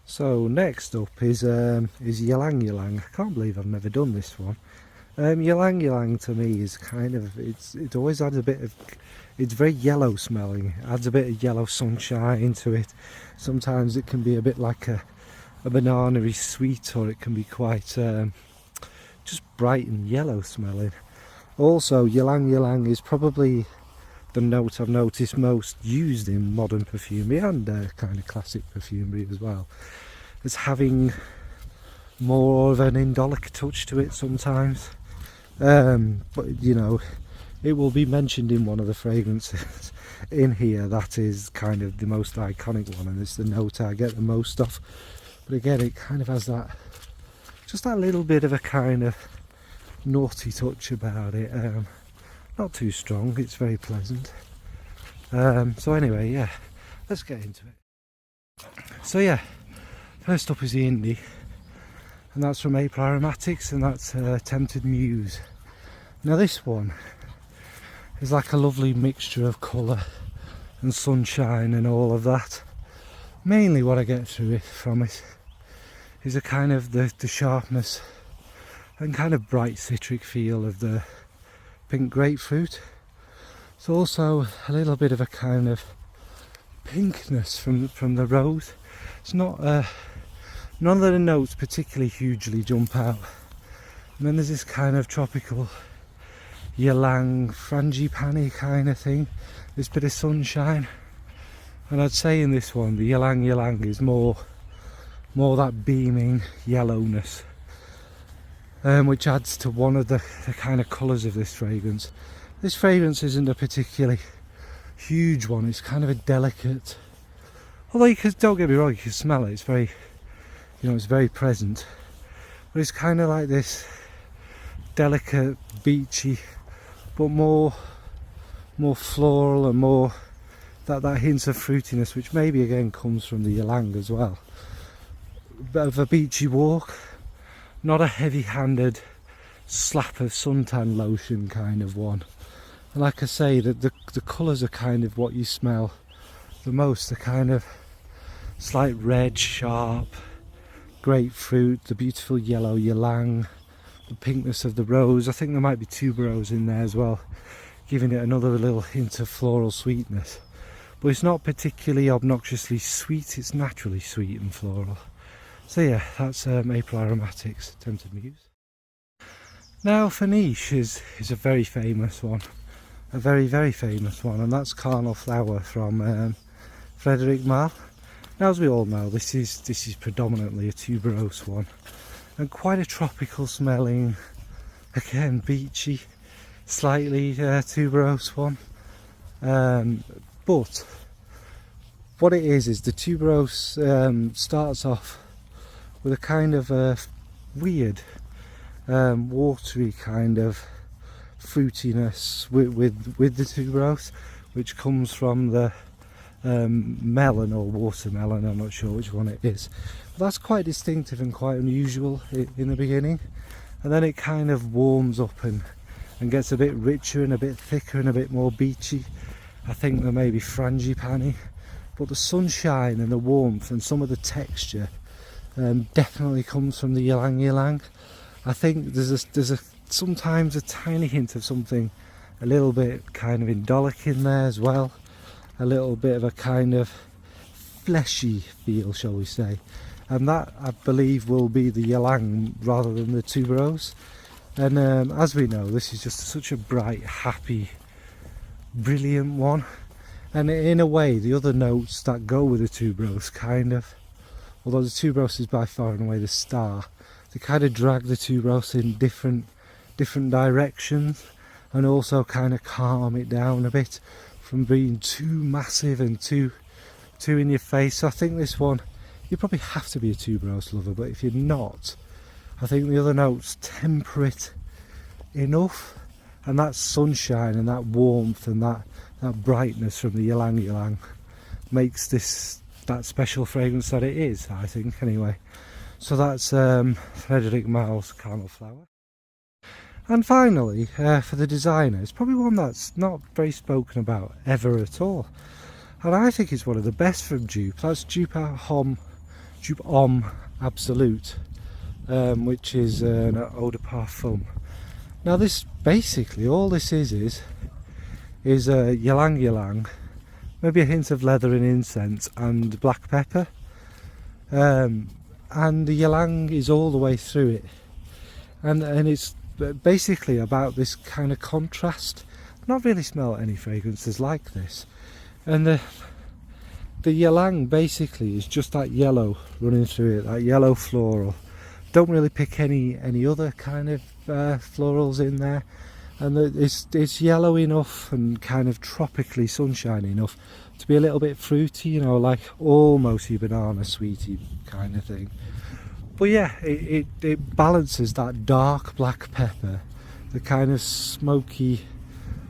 So next up is Ylang-ylang. I can't believe I've never done this one. Ylang-ylang to me is kind of, it always adds a bit of, it's very yellow smelling, it adds a bit of yellow sunshine to it. Sometimes it can be a bit like a banana-y sweet, or it can be quite just bright and yellow smelling. Also, Ylang-ylang is probably the note I've noticed most used in modern perfumery and kind of classic perfumery as well, as having more of an indolic touch to it sometimes. But you know, it will be mentioned in one of the fragrances in here that is kind of the most iconic one, and it's the note I get the most of. But again, it kind of has that, just that little bit of a kind of naughty touch about it. Not too strong, it's very pleasant. So anyway, yeah, let's get into it. So yeah, first up is the indie, and that's from April Aromatics, and that's Tempted Muse. Now this one is like a lovely mixture of colour and sunshine and all of that. Mainly what I get from it is a kind of the sharpness and kind of bright citric feel of the pink grapefruit. It's also a little bit of a kind of pinkness from the rose. It's not none of the notes particularly hugely jump out. And then there's this kind of tropical ylang frangipani kind of thing, this bit of sunshine. And I'd say in this one the ylang-ylang is more that beaming yellowness, which adds to one of the kind of colours of this fragrance. This fragrance isn't a particularly huge one, it's kind of a delicate, although you can, don't get me wrong, you can smell it, it's very, you know, it's very present, but it's kind of like this delicate, beachy, but more floral and more that hint of fruitiness, which maybe again comes from the ylang as well. Bit of a beachy walk, not a heavy-handed slap of suntan lotion kind of one. And like I say, the colours are kind of what you smell the most. The kind of slight red, sharp grapefruit, the beautiful yellow ylang, the pinkness of the rose. I think there might be tuberose in there as well, giving it another little hint of floral sweetness. But it's not particularly obnoxiously sweet, it's naturally sweet and floral. So yeah, that's April Aromatics, Tempted Muse. Now for niche is a very famous one, a very, very famous one, and that's Carnal Flower from Frederic Malle. Now, as we all know, this is predominantly a tuberose one, and quite a tropical smelling, again beachy, slightly tuberose one. But what it is the tuberose starts off with a kind of weird watery kind of fruitiness with the tuberose, which comes from the melon or watermelon, I'm not sure which one it is. But that's quite distinctive and quite unusual in the beginning, and then it kind of warms up and gets a bit richer and a bit thicker and a bit more beachy. I think there may be frangipani, but the sunshine and the warmth and some of the texture definitely comes from the ylang-ylang. I think there's sometimes a tiny hint of something a little bit kind of indolic in there as well, a little bit of a kind of fleshy feel, shall we say, and that I believe will be the ylang rather than the tuberose. And as we know, this is just such a bright, happy, brilliant one, and in a way the other notes that go with the tuberose kind of, although the tuberose is by far and away the star, they kind of drag the tuberose in different directions, and also kind of calm it down a bit from being too massive and too in your face. So I think this one, you probably have to be a tuberose lover, but if you're not, I think the other notes temper it enough, and that sunshine and that warmth and that brightness from the ylang-ylang makes this that special fragrance that it is, I think, anyway. So that's Frederic Malle's Carnal Flower. And finally, for the designer, it's probably one that's not very spoken about ever at all, and I think it's one of the best from dupe. That's Dupe Homme dupe Homme Absolute, which is an eau de parfum. Now this basically, all this is a ylang-ylang, maybe a hint of leather and incense and black pepper, and the ylang is all the way through it, and it's basically about this kind of contrast. I've not really smelled any fragrances like this, and the ylang basically is just that yellow running through it, that yellow floral. Don't really pick any other kind of florals in there, and it's yellow enough and kind of tropically sunshiny enough to be a little bit fruity, you know, like almost your banana sweetie kind of thing. But yeah, it balances that dark black pepper, the kind of smoky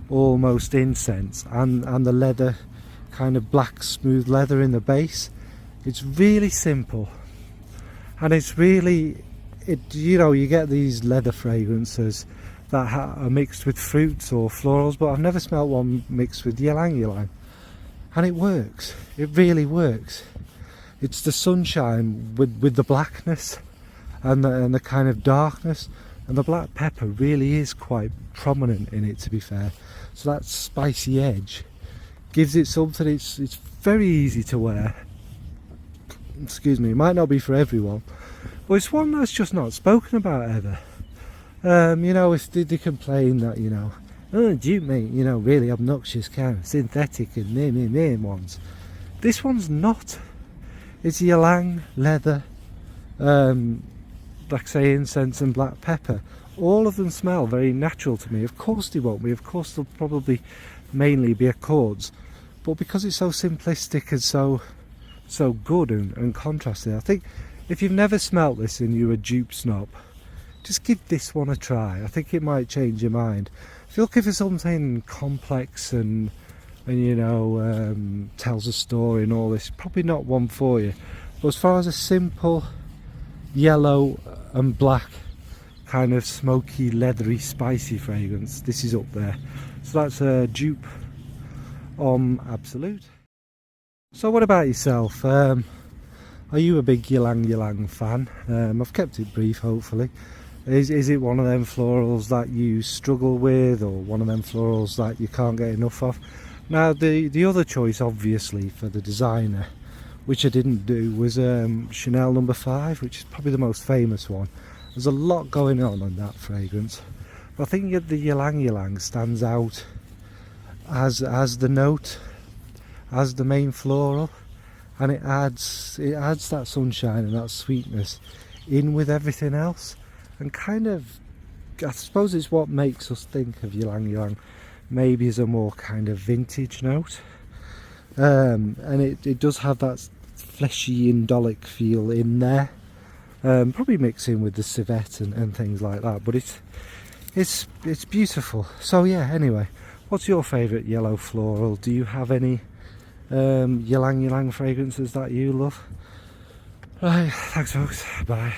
almost incense, and the leather, kind of black smooth leather in the base. It's really simple, and it's really, you know, you get these leather fragrances that are mixed with fruits or florals, but I've never smelled one mixed with ylang-ylang, and it works. It really works. It's the sunshine with the blackness and the kind of darkness, and the black pepper really is quite prominent in it, to be fair. So that spicy edge gives it something. It's very easy to wear. Excuse me, it might not be for everyone, but it's one that's just not spoken about ever. You know, if they complain that, you know, oh, dupe mate, you know, really obnoxious kind of synthetic and name ones. This one's not. It's ylang, leather, like I say, incense and black pepper. All of them smell very natural to me. Of course they won't be. Of course they'll probably mainly be accords. But because it's so simplistic and so good and contrasted, I think if you've never smelt this and you're a dupe snob, just give this one a try. I think it might change your mind. If you're looking for something complex and you know, tells a story and all this, probably not one for you. But as far as a simple yellow and black kind of smoky, leathery, spicy fragrance, this is up there. So that's a dupe Homme Absolute. So what about yourself? Are you a big ylang-ylang fan? I've kept it brief, hopefully. Is it one of them florals that you struggle with, or one of them florals that you can't get enough of? Now the other choice, obviously, for the designer, which I didn't do, was Chanel No. 5, which is probably the most famous one. There's a lot going on that fragrance, but I think the ylang-ylang stands out as the note, as the main floral, and it adds that sunshine and that sweetness in with everything else, and kind of, I suppose it's what makes us think of ylang-ylang maybe as a more kind of vintage note, and it does have that fleshy indolic feel in there, probably mixing with the civet and things like that, but it's beautiful. So yeah, anyway, what's your favourite yellow floral? Do you have any ylang-ylang fragrances that you love? Right, thanks folks, bye.